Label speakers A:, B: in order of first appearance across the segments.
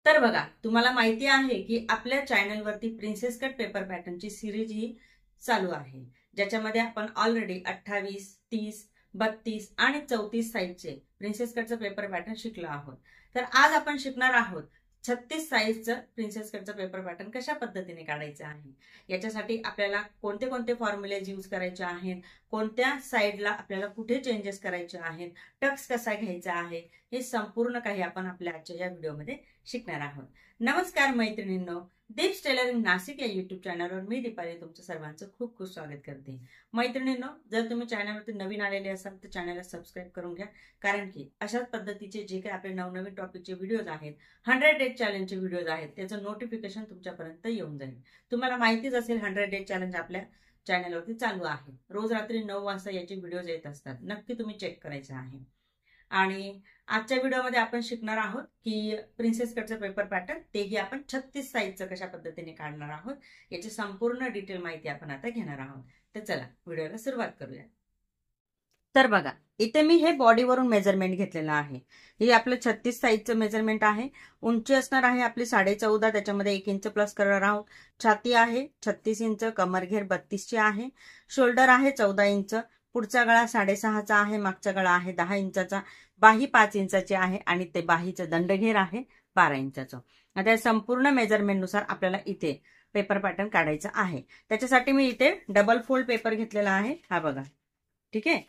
A: तर बघा, तुम्हाला माहिती आहे की आपल्या चॅनलवरती प्रिन्सेस कट पेपर पॅटर्नची सिरीज ही चालू आहे, ज्याच्यामध्ये आपण ऑलरेडी 28, 30, 32 आणि 34 साईजचे प्रिन्सेस कटचं पेपर पॅटर्न शिकलो आहोत. तर आज आपण शिकणार आहोत 36 साईजचं प्रिन्सेस कटचं पेपर पॅटर्न कशा पद्धतीने काढायचं आहे. याच्यासाठी आपल्याला कोणते कोणते फॉर्म्युलेज यूज करायचे आहेत, कोणत्या साईडला आपल्याला कुठे चेंजेस करायचे आहेत, टक्स कसा घ्यायचा आहे, हे संपूर्ण काही आपण आपल्या आजच्या या व्हिडिओमध्ये शिकणार आहोत. नमस्कार मैत्रिणींनो, दीप्स टेलरिंग नाशिक या युट्यूब चॅनलवर मी दीपाली तुमचं सर्वांचं खूप खूप स्वागत करते. मैत्रिणींनो, जर तुम्ही चॅनलवरती नवीन आलेले असाल तर चॅनलला सबस्क्राईब करून घ्या, कारण की अशाच पद्धतीचे जे काही आपले नवनवीन टॉपिकचे व्हिडिओज आहेत, 100 डेज चॅलेंजचे व्हिडिओज आहेत, त्याचं नोटिफिकेशन तुमच्यापर्यंत येऊन जाईल. तुम्हाला माहितीच असेल 100 डेज चॅलेंज आपल्या चॅनलवरती चालू आहे. रोज रात्री 9 वाजता याचे व्हिडिओज येत असतात, नक्की तुम्ही चेक करायचे आहे. आणि आजच्या व्हिडिओमध्ये आपण शिकणार आहोत की प्रिन्सेस कटचं पेपर पॅटर्न, तेही आपण 36 साईजचं कशा पद्धतीने काढणार आहोत याची संपूर्ण डिटेल माहिती आपण आता घेणार आहोत. तर चला व्हिडिओला सुरुवात करूया. तर बघा, इथे मी हे बॉडीवरून मेजरमेंट घेतलेलं आहे. हे आपलं 36 साईजचं मेजरमेंट आहे. उंची असणार आहे आपली 14.5, त्याच्यामध्ये 1 इंच प्लस करणार आहोत. छाती आहे 36 इंच, कमरघेर 32 ची आहे, शोल्डर आहे 14 इंच, पुढचा गळा 6.5चा आहे, मागचा गळा आहे 10 इंचाचा, बाही 5 इंचाची आहे आणि ते बाहीचं दंडघेर आहे 12 इंचाचं. आता या संपूर्ण मेजरमेंट नुसार आपल्याला इथे पेपर पॅटर्न काढायचं आहे. त्याच्यासाठी मी इथे डबल फोल्ड पेपर घेतलेला आहे, हा बघा. ठीक आहे,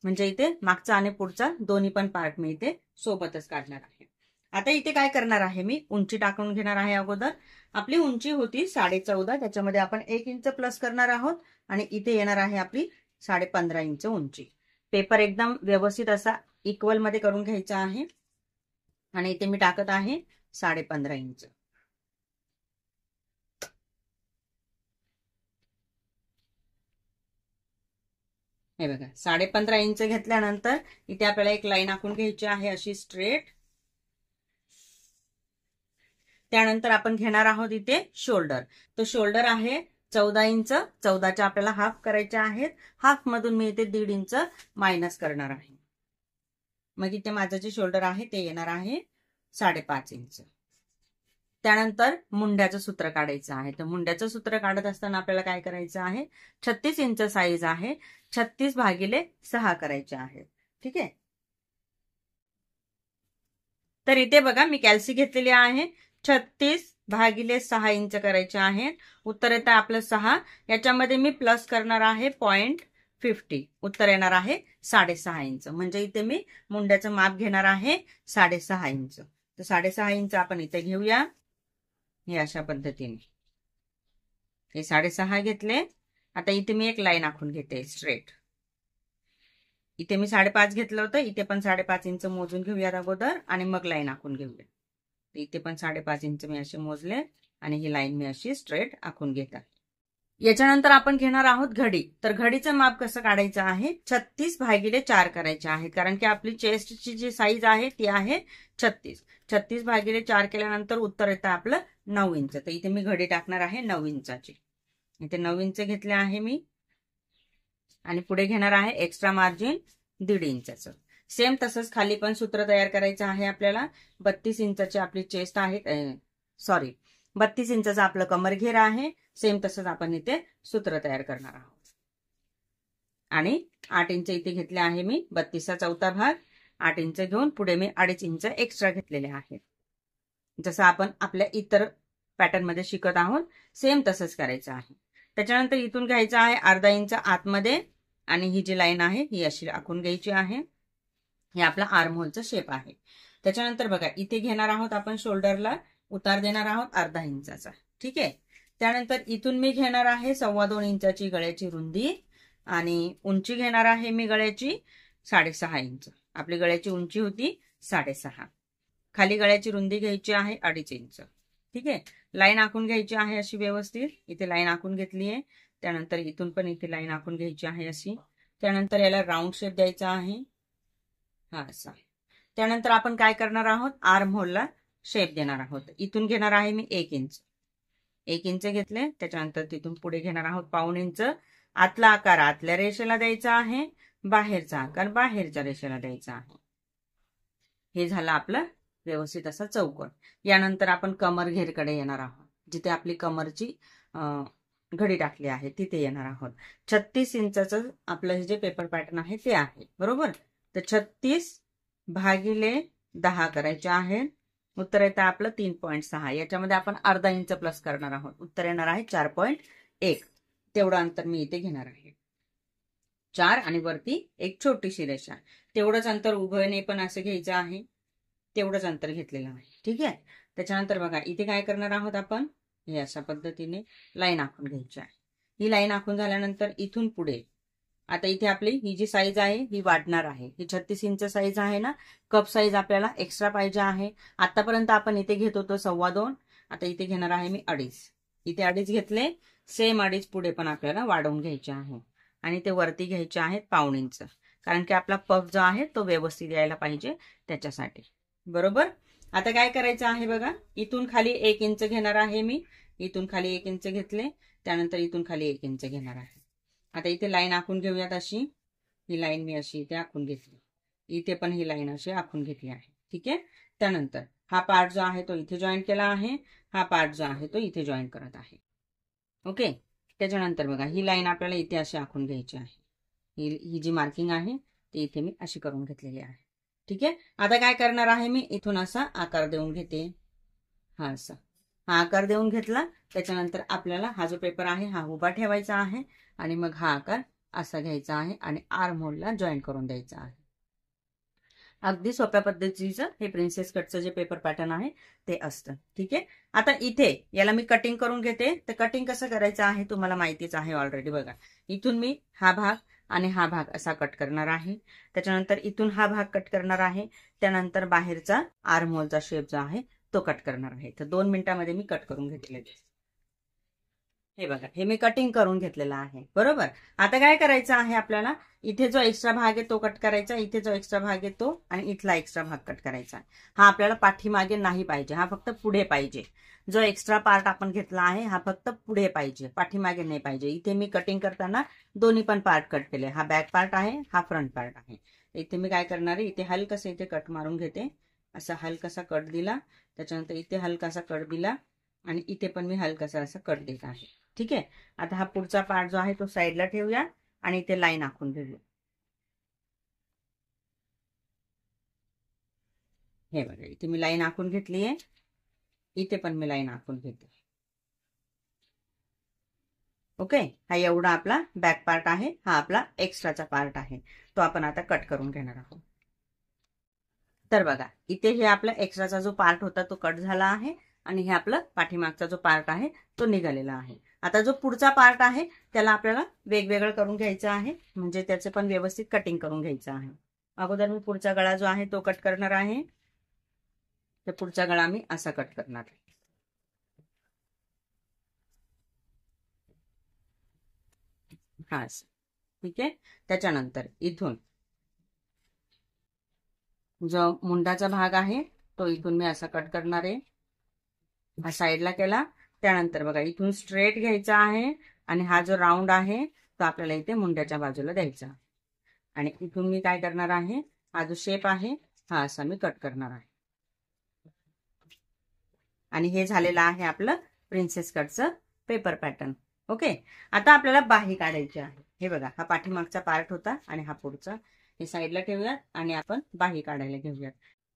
A: म्हणजे इथे मागचा आणि पुढचा दोन्ही पण पार्ट मी इथे सोबतच काढणार आहे. आता इथे काय करणार आहे, मी उंची टाकून घेणार आहे. अगोदर आपली उंची होती 14.5, त्याच्यामध्ये आपण 1 इंच प्लस करणार आहोत आणि इथे येणार आहे आपली 15.5 इंच उंची. पेपर एकदम व्यवस्थित असा इक्वल मध्ये करून घ्यायचा आहे आणि इथे मी टाकत आहे 15.5 इंच. हे बघा, 15.5 इंच घेतल्यानंतर इथे आपल्याला एक लाईन आखून घ्यायची आहे अशी स्ट्रेट. त्यानंतर आपण घेणार आहोत इथे शोल्डर. तो शोल्डर आहे 14 इंच, 14च्या आपल्याला हाफ करायचे आहेत. हाफ मधून मी इथे 1.5 इंच मायनस करणार आहे. मग इथे माझं जे शोल्डर आहे ते येणार आहे 5.5 इंच. त्यानंतर मुंड्याचं सूत्र काढायचं आहे. तर मुंड्याचं सूत्र काढत असताना आपल्याला काय करायचं आहे, 36 इंच साईज आहे, 36/6 करायचे आहे. ठीक आहे, तर इथे बघा मी कॅल्सी घेतलेली आहे. 36/6 इंच करायचे आहे. उत्तर येतं आपलं 6. याच्यामध्ये मी प्लस करणार आहे 0.50. उत्तर येणार आहे 6.5 इंच. म्हणजे इथे मी मुंड्याचं माप घेणार आहे 6.5 इंच. तर 6.5 इंच आपण इथे घेऊया. हे अशा पद्धतीने हे 6.5 घेतले. आता इथे मी एक लाईन आखून घेते स्ट्रेट. इथे मी 5.5 घेतलं होतं, इथे पण 5.5 इंच मोजून घेऊयात अगोदर आणि मग लाईन आखून घेऊया. इथे पण 5.5 इंच मी असे मोजले आणि ही लाईन मी अशी स्ट्रेट आखून घेतात. याच्यानंतर आपण घेणार आहोत घडी. तर घडीचं माप कसं काढायचं आहे, 36/4 करायचे आहे, कारण की आपली चेस्टची जी साईज आहे ती आहे 36. 36/4 केल्यानंतर उत्तर येतं आपलं 9 इंच. तर इथे मी घडी टाकणार आहे 9 इंचाची. इथे 9 इंच घेतले आहे मी आणि पुढे घेणार आहे एक्स्ट्रा मार्जिन 1.5 इंचाचं. सेम तसंच खाली पण सूत्र तयार करायचं आहे आपल्याला. 32 इंचाची आपली चेस्ट आहे, 32 इंचाचा आपलं कमरघेर आहे. सेम तसंच आपण इथे सूत्र तयार करणार आहोत. आणि 8 इंच इथे घेतले आहे मी, 32चा चौथा भाग 8 इंच घेऊन पुढे मी 2.5 इंच एक्स्ट्रा घेतलेले आहेत. जसं आपण आपल्या इतर पॅटर्न मध्ये शिकत आहोत सेम तसंच करायचं आहे. त्याच्यानंतर इथून घ्यायचं आहे 1/2 इंच आतमध्ये आणि ही जी लाईन आहे ही अशी आखून घ्यायची आहे. हे आपला आर्म होलचा शेप आहे. त्याच्यानंतर बघा, इथे घेणार आहोत आपण शोल्डरला उतार देणार आहोत 1/2 इंचाचा. ठीक आहे, त्यानंतर इथून मी घेणार आहे 2.25 इंचाची गळ्याची रुंदी आणि उंची घेणार आहे मी गळ्याची 6.5 इंच. आपली गळ्याची उंची होती 6.5. खाली गळ्याची रुंदी घ्यायची आहे 2.5 इंच. ठीक आहे, लाईन आखून घ्यायची आहे अशी व्यवस्थित. इथे लाईन आखून घेतली आहे. त्यानंतर इथून पण इथे लाईन आखून घ्यायची आहे अशी. त्यानंतर याला राऊंड शेप द्यायचा आहे हा असा. त्यानंतर आपण काय करणार आहोत, आर्म होलला शेप देणार आहोत. इथून घेणार आहे मी 1 इंच. 1 इंच घेतले. त्याच्यानंतर तिथून पुढे घेणार आहोत 1.25 इंच. आतला आकार आतल्या रेषेला द्यायचा आहे, बाहेरचा आकार बाहेरच्या रेषेला द्यायचा आहे. हे झालं आपलं व्यवस्थित असा चौकोन. यानंतर आपण कमर घेरकडे येणार आहोत, जिथे आपली कमरची घडी टाकली आहे तिथे येणार आहोत. 36 इंचाचं आपलं हे जे पेपर पॅटर्न आहे ते आहे, बरोबर. तर 36 भागिले 10 करायचे आहे. उत्तर येतं आपलं 3.6. याच्यामध्ये आपण अर्धा इंच प्लस करणार आहोत. उत्तर येणार आहे 4.1. तेवढं अंतर मी इथे घेणार आहे. 4 आणि वरती एक छोटीशी रेषा. तेवढंच अंतर उभयने पण असं घ्यायचं आहे. तेवढंच अंतर घेतलेलं आहे. ठीक आहे. त्याच्यानंतर बघा इथे काय करणार आहोत आपण, हे अशा पद्धतीने लाईन आखून घ्यायची आहे. ही लाईन आखून झाल्यानंतर इथून पुढे आता इथे आपली ही जी साईज आहे ही वाढणार आहे. ही 36 इंच साईज आहे ना, कप साईज आपल्याला एक्स्ट्रा पाहिजे आहे. आतापर्यंत आपण इथे घेत होतो 2.25. आता इथे घेणार आहे मी 2.5. इथे 2.5 घेतले. सेम 2.5 पुढे पण आपल्याला वाढवून घ्यायचे आहे आणि ते वरती घ्यायचे आहेत 1.5 इंच, कारण की आपला पफ जो आहे तो व्यवस्थित यायला पाहिजे त्याच्यासाठी, बरोबर. आता काय करायचं आहे बघा, इथून खाली 1 इंच घेणार आहे मी. इथून खाली 1 इंच घेतले. त्यानंतर इथून खाली 1 इंच घेणार आहे. आता इथे लाईन आखून घेऊयात. अशी ही लाईन मी अशी इथे आखून घेतली. इथे पण ही लाईन अशी आखून घेतली आहे. ठीक आहे. त्यानंतर हा पार्ट जो आहे तो इथे जॉईन केला आहे. हा पार्ट जो आहे तो इथे जॉईन करत आहे. ओके. त्याच्यानंतर बघा ही लाईन आपल्याला इथे अशी आखून घ्यायची आहे. ही जी मार्किंग आहे ती इथे मी अशी करून घेतलेली आहे. ठीक आहे. आता काय करणार आहे मी, इथून असा आकार देऊन घेते. हा असा हा आकार देऊन घेतला. त्याच्यानंतर आपल्याला हा जो पेपर आहे हा उभा ठेवायचा आहे आणि मग हा आकार असा घ्यायचा आहे आणि आर्म होलला जॉईन करून द्यायचा आहे. अगदी सोप्या पद्धतीचं हे प्रिन्सेस कटचं जे पेपर पॅटर्न आहे ते असतं. ठीक आहे. आता इथे याला मी कटिंग करून घेते. तर कटिंग कसं करायचं आहे तुम्हाला माहितीच आहे ऑलरेडी. बघा इथून मी हा भाग आणि हा भाग असा कट करणार आहे. त्याच्यानंतर इथून हा भाग कट करणार आहे. त्यानंतर बाहेरचा आर्म होलचा शेप जो आहे तो कट करणार आहे. तर 2 मिनिटांमध्ये मी कट करून घेतलेले. हे बघा हे मी कटिंग करून घेतलेलं आहे, बरोबर. आता काय करायचं आहे आपल्याला, इथे जो एक्स्ट्रा भाग आहे तो कट करायचा. इथे जो एक्स्ट्रा भाग आहे तो आणि इथला एक्स्ट्रा भाग कट करायचा. हा आपल्याला पाठीमागे नाही पाहिजे, हा फक्त पुढे पाहिजे. जो एक्स्ट्रा पार्ट आपण घेतला आहे हा फक्त पुढे पाहिजे, पाठीमागे नाही पाहिजे. इथे मी कटिंग करताना दोन्ही पण पार्ट कट केले. हा बॅक पार्ट आहे, हा फ्रंट पार्ट आहे. इथे मी काय करणार आहे, इथे हलकसं इथे कट मारून घेते. असा हलकासा कट दिला. त्याच्यानंतर इथे हलकासा कट दिला आणि इथे पण मी हलकासा असा कट देत आहे. ठीक आहे. आता हा पुढचा पार्ट जो आहे तो साईडला ठेवूया आणि इथे लाईन आखून घेऊया. हे बघा इथे मी लाईन आखून घेतली आहे. इथे पण मी लाईन आखून घेते. ओके. हा एवढा आपला बॅक पार्ट आहे. हा आपला एक्स्ट्राचा पार्ट आहे. तो आपण आता कट करून घेणार आहोत. तर बघा इथे हे आपला एक्स्ट्राचा जो पार्ट होता तो कट झाला आहे आणि हे आपलं पाठीमागचा जो पार्ट आहे तो निघालेला आहे. आता जो पुढचा पार्ट आहे त्याला आपल्याला वेगवेगळं करून घ्यायचं आहे, म्हणजे त्याचे पण व्यवस्थित कटिंग करून घ्यायचं आहे. अगोदर मी पुढचा गळा जो आहे तो कट करणार आहे. तर पुढचा गळा मी असा कट करणार आहे. हा ठीक आहे. त्याच्यानंतर इथून जो मुंडाचा भाग आहे तो इथून मी असा कट करणार आहे. हा साईडला केला. त्यानंतर बघा इथून स्ट्रेट घ्यायचा आहे आणि हा जो राऊंड आहे तो आपल्याला इथे मुंड्याच्या बाजूला द्यायचा. आणि इथून मी काय करणार आहे, हा जो शेप आहे हा असा मी कट करणार आहे. आणि हे झालेलं आहे आपलं प्रिन्सेस कटचं पेपर पॅटर्न. ओके. आता आपल्याला बाही काढायची आहे. हे बघा हा पाठीमागचा पार्ट होता आणि हा पुढचा. हे साईडला ठेवूयात आणि आपण बाही काढायला घेऊयात.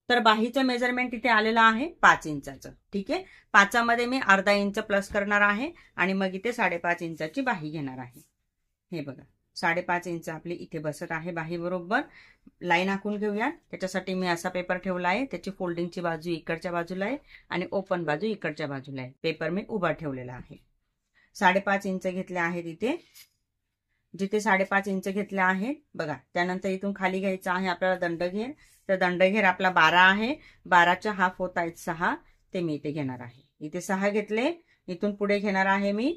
A: तर बाहीचं मेजरमेंट इथे आलेलं आहे 5 इंचाचं. ठीक आहे. 5मध्ये मी अर्धा इंच प्लस करणार आहे आणि मग इथे 5.5 इंचाची बाही घेणार आहे. हे बघा 5.5 इंच आपली इथे बसत आहे बाही बरोबर. लाईन आखून घेऊया. त्याच्यासाठी मी असा पेपर ठेवला आहे. त्याची फोल्डिंगची बाजू इकडच्या बाजूला आहे आणि ओपन बाजू इकडच्या बाजूला आहे. पेपर मी उभा ठेवलेला आहे. 5.5 इंच घेतले आहेत इथे. जिथे 5.5 इंच घेतले आहेत बघा. त्यानंतर इथून खाली घ्यायचा आहे आपल्याला दंडघेर. तर दंडघेर आपला 12 आहे. 12च्या हाफ होत आहेत 6. ते मी इथे घेणार आहे. इथे 6 घेतले. इथून पुढे घेणार आहे मी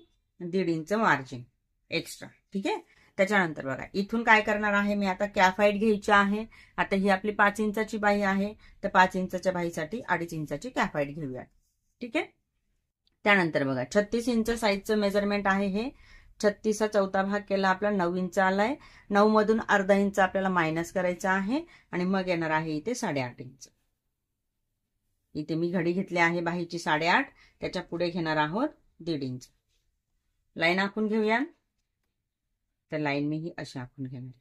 A: 1.5 इंच मार्जिन एक्स्ट्रा. ठीक आहे. त्याच्यानंतर बघा इथून काय करणार आहे मी, आता कॅफाईट घ्यायची आहे. आता ही आपली 5 इंचाची बाही आहे. तर 5 इंचाच्या बाहीसाठी 2.5 इंचाची कॅफाईट घेऊया. ठीक आहे. त्यानंतर बघा 36 इंच साईजचं मेजरमेंट आहे हे. 36चा चौथा भाग केला आपला 9 इंच आलाय. 9 मधून अर्धा इंच आपल्याला मायनस करायचा आहे आणि मग येणार आहे इथे 8.5 इंच. इथे मी घडी घेतली आहे बाहीची 8.5, त्याच्या पुढे घेणार आहोत 1.5 इंच. लाईन आखून घेऊया. तर लाईन मी ही अशी आखून घेणार.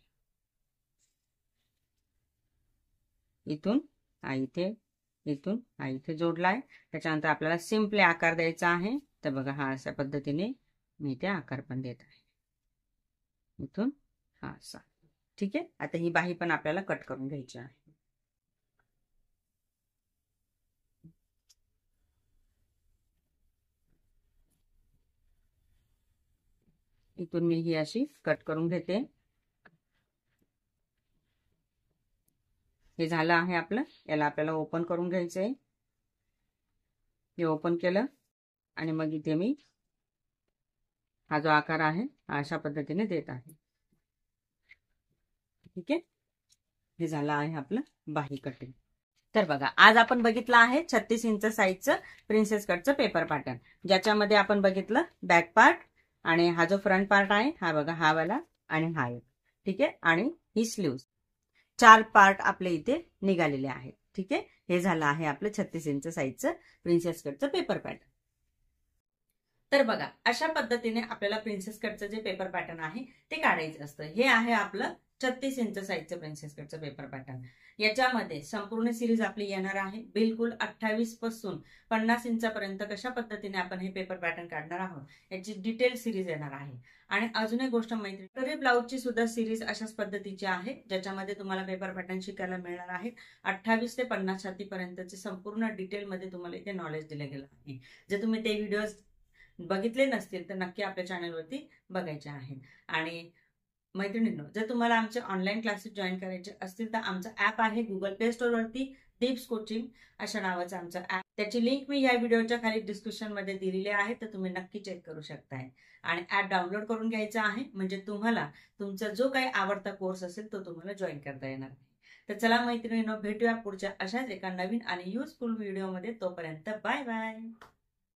A: इथून हा इथे, इथून हा इथे जोडलाय. त्याच्यानंतर आपल्याला सिंपली आकार द्यायचा आहे. तर बघा हा अशा पद्धतीने मी इथे आकार पण देत आहे. इथून हा असा. ठीक आहे. आता ही बाही पण आपल्याला कट करून घ्यायची आहे. इथून मी ही अशी कट करून घेते. हे झालं आहे आपलं. याला आपल्याला ओपन करून घ्यायचंय. हे ओपन केलं आणि मग इथे मी हा जो आकार आहे अशा पद्धतीने देत आहे. ठीक आहे. हे झालं आहे आपलं बाही कटिंग. तर बघा आज आपण बघितलं आहे 36 इंच साईजचं प्रिन्सेस कटचं पेपर पॅटर्न, ज्याच्यामध्ये आपण बघितलं बॅक पार्ट आणि हा जो फ्रंट पार्ट आहे हा बघा हा वाला आणि हा एक. ठीक आहे. आणि ही स्लीव्स, 4 पार्ट आपले इथे निघालेले आहेत. ठीक आहे. हे झालं आहे आपलं 36 इंच साईजचं प्रिन्सेस कटचं पेपर पॅटर्न. तर बघा अशा पद्धतीने आपल्याला प्रिन्सेस कटचं जे पेपर पॅटर्न आहे ते काढायचं असतं. हे आहे आपलं 36 इंच साईजचं प्रिन्सेस कटचं पेपर पॅटर्न. याच्यामध्ये संपूर्ण सिरीज आपली येणार आहे बिलकुल 28 पासून 50 इंचापर्यंत कशा पद्धतीने आपण हे पेपर पॅटर्न काढणार आहोत याची डिटेल सिरीज येणार आहे. आणि अजून एक गोष्ट मैत्री, करी ब्लाऊजची सुद्धा सिरीज अशाच पद्धतीची आहे ज्याच्यामध्ये तुम्हाला पेपर पॅटर्न शिकायला मिळणार आहे. 28 ते 50 छातीपर्यंतचे संपूर्ण डिटेलमध्ये तुम्हाला इथे नॉलेज दिलं गेलं आहे. जर तुम्ही ते व्हिडिओज बघितले नसतील तर नक्की आपल्या चॅनलवरती बघायचे आहेत. आणि मैत्रिणींनो, जर तुम्हाला आमचे ऑनलाईन क्लासेस जॉईन करायचे असतील तर आमचं ॲप आहे गुगल प्ले स्टोअरवरती, दीप्स कोचिंग अशा नावाचं आमचं ॲप. त्याची लिंक मी या व्हिडिओच्या खाली डिस्क्रिप्शनमध्ये दिलेली आहे, तर तुम्ही नक्की चेक करू शकताय. आणि ॲप डाउनलोड करून घ्यायचा आहे म्हणजे तुम्हाला तुमचा जो काही आवडता कोर्स असेल तो तुम्हाला जॉईन करता येणार आहे. तर चला मैत्रिणींनो, भेटूया पुढच्या अशाच एका नवीन आणि युजफुल व्हिडिओमध्ये. तोपर्यंत बाय बाय.